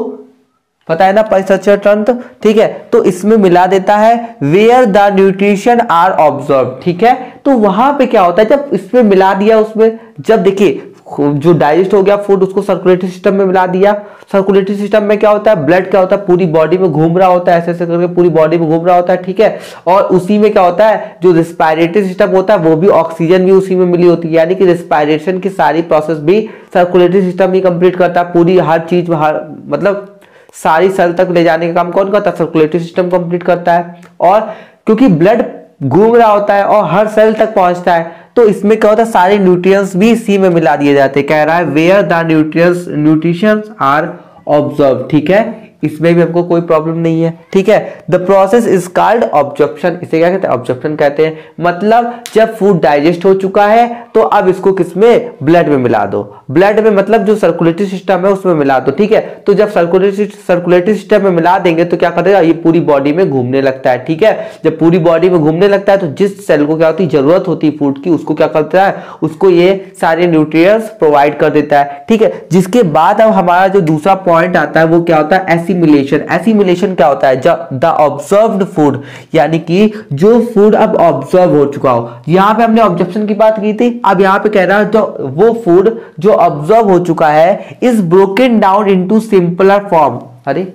पता है ना, परिसंचरण तंत्र, ठीक है। तो इसमें मिला देता है where the nutrition are absorb, ठीक है। तो वहां पे क्या होता है, जब इसमें मिला दिया, उसमें जब देखिए जो डाइजेस्ट हो गया फूड उसको सर्कुलेटरी सिस्टम में मिला दिया। सर्कुलेटरी सिस्टम में क्या होता है, ब्लड क्या होता है, पूरी बॉडी में घूम रहा होता है, ऐसे ऐसे करके पूरी बॉडी में घूम रहा होता है, ठीक है। और उसी में क्या होता है, जो रेस्पिरेटरी सिस्टम होता है वो भी, ऑक्सीजन भी उसी में मिली होती है, यानी कि रेस्पिरेशन की सारी प्रोसेस भी सर्कुलेटरी सिस्टम ही कंप्लीट करता है। पूरी हर चीज, मतलब सारी सेल तक ले जाने का काम कौन करता है, सर्कुलेटरी सिस्टम कंप्लीट करता है। और क्योंकि ब्लड घूम रहा होता है और हर सेल तक पहुंचता है, तो इसमें क्या होता है, सारे न्यूट्रिएंट्स भी इसी में मिला दिए जाते हैं। कह रहा है where the nutritions are absorb, ठीक है। इसमें भी हमको कोई प्रॉब्लम नहीं है, ठीक है। The process is called absorption. इसे क्या कहते हैं, ऑब्जॉर्प्शन कहते हैं। मतलब जब फूड डाइजेस्ट हो चुका है तो अब इसको किसमें, ब्लड में मिला दो। ब्लड में मतलब जो सर्कुलेटरी सिस्टम है उसमें मिला दो, ठीक है। तो जब सर्कुलेटरी सिस्टम में मिला देंगे तो क्या करेगा, ये पूरी बॉडी में घूमने लगता है, ठीक है। जब पूरी बॉडी में घूमने लगता है तो जिस सेल को क्या होती है, जरूरत होती है फूड की, उसको क्या करता है, उसको ये सारे न्यूट्रिएंट्स प्रोवाइड कर देता है, ठीक है। जिसके बाद अब हमारा जो दूसरा पॉइंट आता है वो क्या होता है, एसिमिलेशन। एसिमिलेशन क्या होता है, द ऑब्जर्व्ड फूड, यानी कि जो फूड अब ऑब्जर्व हो चुका हो। यहां पे हमने ऑब्जर्प्शन की बात की थी, अब यहां पे कह रहा है जो वो फूड जो ऑब्जर्व हो चुका है is broken down into simpler form. अरे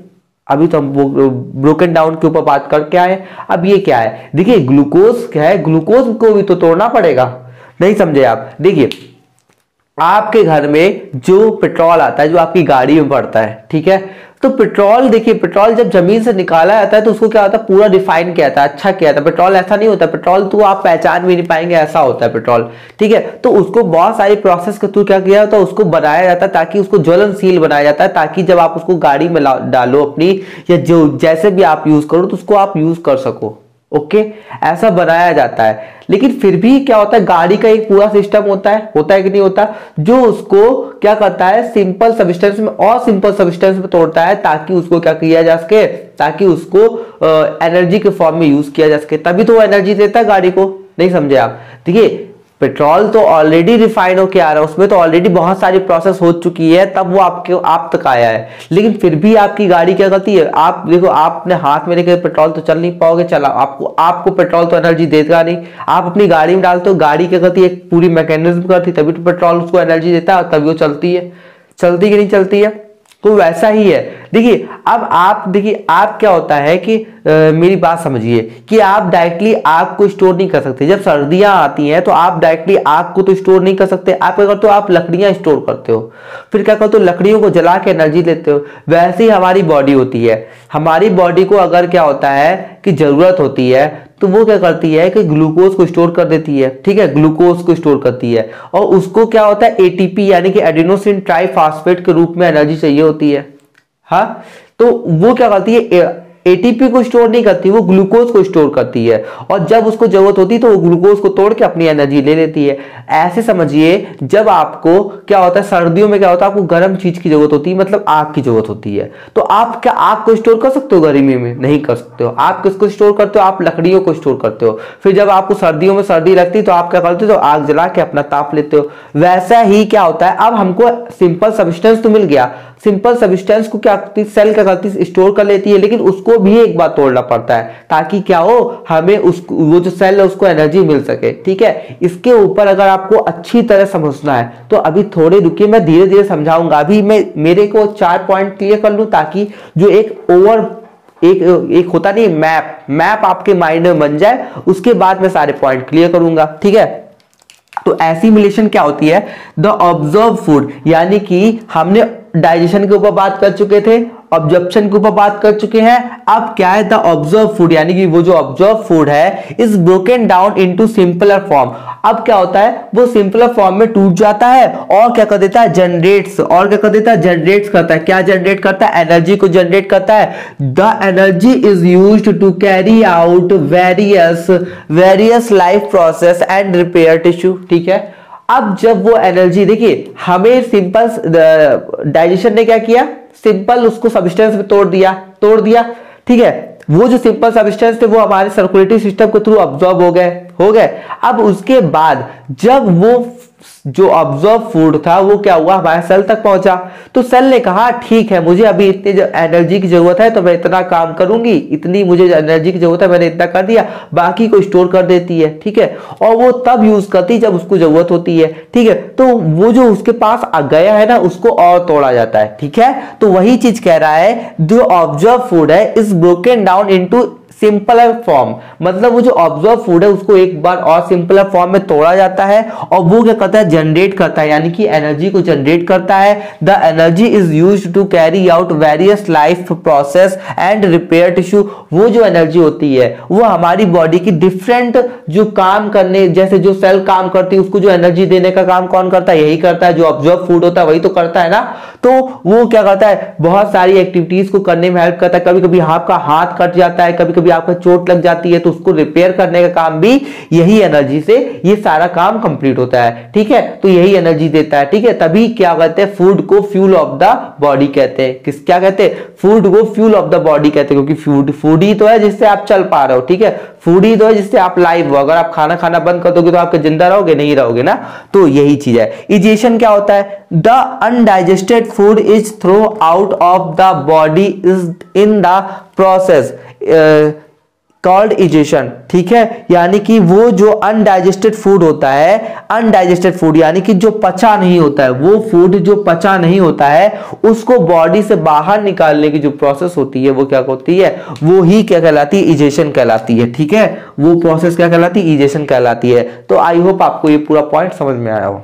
अभी तो हम ब्रोकन डाउन के ऊपर बात करके आए, अब ये क्या है, देखिए ग्लूकोज क्या है, ग्लूकोज को भी तो तोड़ना पड़ेगा, नहीं समझे आप। देखिए आपके घर में जो पेट्रोल आता है, जो आपकी गाड़ी में पड़ता है, ठीक है। तो पेट्रोल, देखिए पेट्रोल जब जमीन से निकाला जाता है तो उसको क्या होता है, पूरा रिफाइन किया जाता है, अच्छा किया जाता है। पेट्रोल ऐसा नहीं होता, पेट्रोल तो आप पहचान भी नहीं पाएंगे, ऐसा होता है पेट्रोल, ठीक है। तो उसको बहुत सारी प्रोसेस के थ्रू क्या किया जाता है, उसको बनाया जाता है ताकि उसको ज्वलनशील बनाया जाता है, ताकि जब आप उसको गाड़ी में डालो अपनी, या जो जैसे भी आप यूज करो तो उसको आप यूज कर सको, ओके, ऐसा बनाया जाता है। लेकिन फिर भी क्या होता है, गाड़ी का एक पूरा सिस्टम होता है कि नहीं होता, जो उसको क्या करता है, सिंपल सब्सटेंस में और सिंपल सब्सटेंस में तोड़ता है, ताकि उसको क्या किया जा सके, ताकि उसको एनर्जी के फॉर्म में यूज किया जा सके। तभी तो वो एनर्जी देता है गाड़ी को, नहीं समझे आप। देखिए पेट्रोल तो ऑलरेडी रिफाइन होके आ रहा है, उसमें तो ऑलरेडी बहुत सारी प्रोसेस हो चुकी है, तब वो आप तक आया है। लेकिन फिर भी आपकी गाड़ी क्या करती है, आप देखो, आप अपने हाथ में लेकर पेट्रोल तो चल नहीं पाओगे, चला आपको पेट्रोल तो एनर्जी देगा नहीं। आप अपनी गाड़ी में डालते हो, गाड़ी क्या करती है, एक पूरी मैकेनिज्म करती है, तभी तो पेट्रोल उसको एनर्जी देता है, तभी वो चलती है, चलती कि नहीं चलती है। तो वैसा ही है। देखिए अब आप देखिए आप क्या होता है कि मेरी बात समझिए कि आप डायरेक्टली आग को स्टोर नहीं कर सकते। जब सर्दियां आती हैं तो आप डायरेक्टली आग को तो स्टोर नहीं कर सकते, आप क्या करते हो, आप लकड़ियां स्टोर करते हो, फिर क्या करते हो, लकड़ियों को जला के एनर्जी लेते हो। वैसे ही हमारी बॉडी होती है, हमारी बॉडी को अगर क्या होता है कि जरूरत होती है तो वो क्या करती है कि ग्लूकोज को स्टोर कर देती है, ठीक है, ग्लूकोज को स्टोर करती है, और उसको क्या होता है एटीपी यानी कि एडिनोसिन ट्राइफॉस्फेट के रूप में एनर्जी चाहिए होती है। हाँ, तो वो क्या करती है, एटीपी को स्टोर नहीं करती, वो ग्लूकोज को स्टोर करती है, और जब उसको जरूरत होती है तो वो ग्लूकोज को तोड़ के अपनी एनर्जी ले लेती है। ऐसे समझिए जब आपको क्या होता है, सर्दियों में क्या होता है, आपको गर्म चीज की जरूरत होती है, मतलब आग की जरूरत होती है, तो आप क्या आग को स्टोर कर सकते हो गर्मी में? नहीं कर सकते हो। आप किसको स्टोर करते हो? आप लकड़ियों को स्टोर करते हो। फिर जब आपको सर्दियों में सर्दी लगती है तो आप क्या करते हो, तो आग जला के अपना ताप लेते हो। वैसा ही क्या होता है, अब हमको सिंपल सब्सटेंस तो मिल गया, सिंपल सब्सटेंस को क्या करती, सेल क्या करती, स्टोर कर लेती है, लेकिन उसको भी एक बार तोड़ना पड़ता है ताकि क्या हो, हमें उसको, वो जो सेल है उसको एनर्जी मिल सके, ठीक है। इसके ऊपर अगर आपको अच्छी तरह समझना है तो अभी थोड़े रुकिए, मैं धीरे धीरे समझाऊंगा। अभी मैं मेरे को 4 पॉइंट क्लियर कर लूं ताकि जो एक होता नहीं मैप आपके माइंड में बन जाए, उसके बाद मैं सारे पॉइंट क्लियर करूंगा, ठीक है। तो एसिमिलेशन क्या होती है, द ऑब्जर्व फूड, यानी कि हमने डाइजेशन के ऊपर बात कर चुके थे, ऑब्जर्प्शन के ऊपर बात कर चुके हैं, अब क्या है द ऑब्जर्व फूड, यानी कि वो जो ऑब्जर्व फूड है is broken down into simpler form. अब क्या होता है, वो सिंपलर फॉर्म में टूट जाता है और क्या कर देता है, जनरेट्स, और क्या कर देता है, जनरेट्स करता है। क्या जनरेट करता है, एनर्जी को जनरेट करता है। The energy is used to carry out various life process and repair tissue, ठीक है। अब जब वो एनर्जी, देखिए हमें सिंपल डाइजेशन ने क्या किया, सिंपल उसको सब्सटेंस में तोड़ दिया, ठीक है। वो जो सिंपल सब्सटेंस थे वो हमारे सर्कुलेटरी सिस्टम के थ्रू अब्सॉर्ब हो गए। अब उसके बाद जब वो जो ऑब्जर्व फूड था वो क्या हुआ, हमारे सेल तक पहुंचा, तो सेल ने कहा ठीक है मुझे अभी इतनी एनर्जी की जरूरत है तो मैं इतना काम करूंगी, इतनी मुझे एनर्जी की जरूरत है, मैंने इतना कर दिया, बाकी को स्टोर कर देती है, ठीक है। और वो तब यूज करती जब उसको जरूरत होती है, ठीक है। तो वो जो उसके पास आ गया है ना उसको और तोड़ा जाता है, ठीक है। तो वही चीज कह रहा है, जो ऑब्जर्व फूड है is broken down into simpler form, मतलब वो जो ऑब्जर्व फूड है उसको एक बार और सिंपलर फॉर्म में तोड़ा जाता है और वो क्या करता है, जनरेट करता है, यानी कि एनर्जी को जनरेट करता है। The energy is used to carry out various life process and repair tissue. वो जो एनर्जी होती है वो हमारी बॉडी की डिफरेंट जो काम करने, जैसे जो सेल काम करती है उसको जो एनर्जी देने का काम कौन करता है, यही करता है, जो ऑब्जर्व फूड होता है वही तो करता है ना। तो वो क्या करता है, बहुत सारी एक्टिविटीज को करने में हेल्प करता है। कभी कभी आपका हाथ कट जाता है, कभी कभी आपको चोट लग जाती है तो उसको रिपेयर करने का काम भी यही एनर्जी से, ये सारा काम कंप्लीट होता है, ठीक है। तो यही एनर्जी देता है, ठीक है। तभी क्या कहते हैं, फूड को फ्यूल ऑफ द बॉडी कहते हैं। क्या कहते हैं, फूड को फ्यूल ऑफ द बॉडी कहते हैं, क्योंकि फूड ही तो है जिससे आप चल पा रहे हो, ठीक है। फूड ही तो है जिससे आप लाइव हो। अगर आप खाना खाना बंद कर दोगे तो आप जिंदा रहोगे, नहीं रहोगे ना। तो यही चीज है। इजेशन क्या होता है, the undigested food is throw out of the body is in the process called egestion, ठीक है। यानी कि वो जो अनडाइजेस्टेड फूड होता है, अनडाइजेस्टेड फूड यानी कि जो पचा नहीं होता है, वो फूड जो पचा नहीं होता है उसको बॉडी से बाहर निकालने की जो प्रोसेस होती है वो क्या होती है, वो ही क्या कहलाती है, इजेशन कहलाती है, ठीक है। वो प्रोसेस क्या कहलाती है, इजेशन कहलाती है। तो आई होप आपको ये पूरा पॉइंट समझ में आया हो।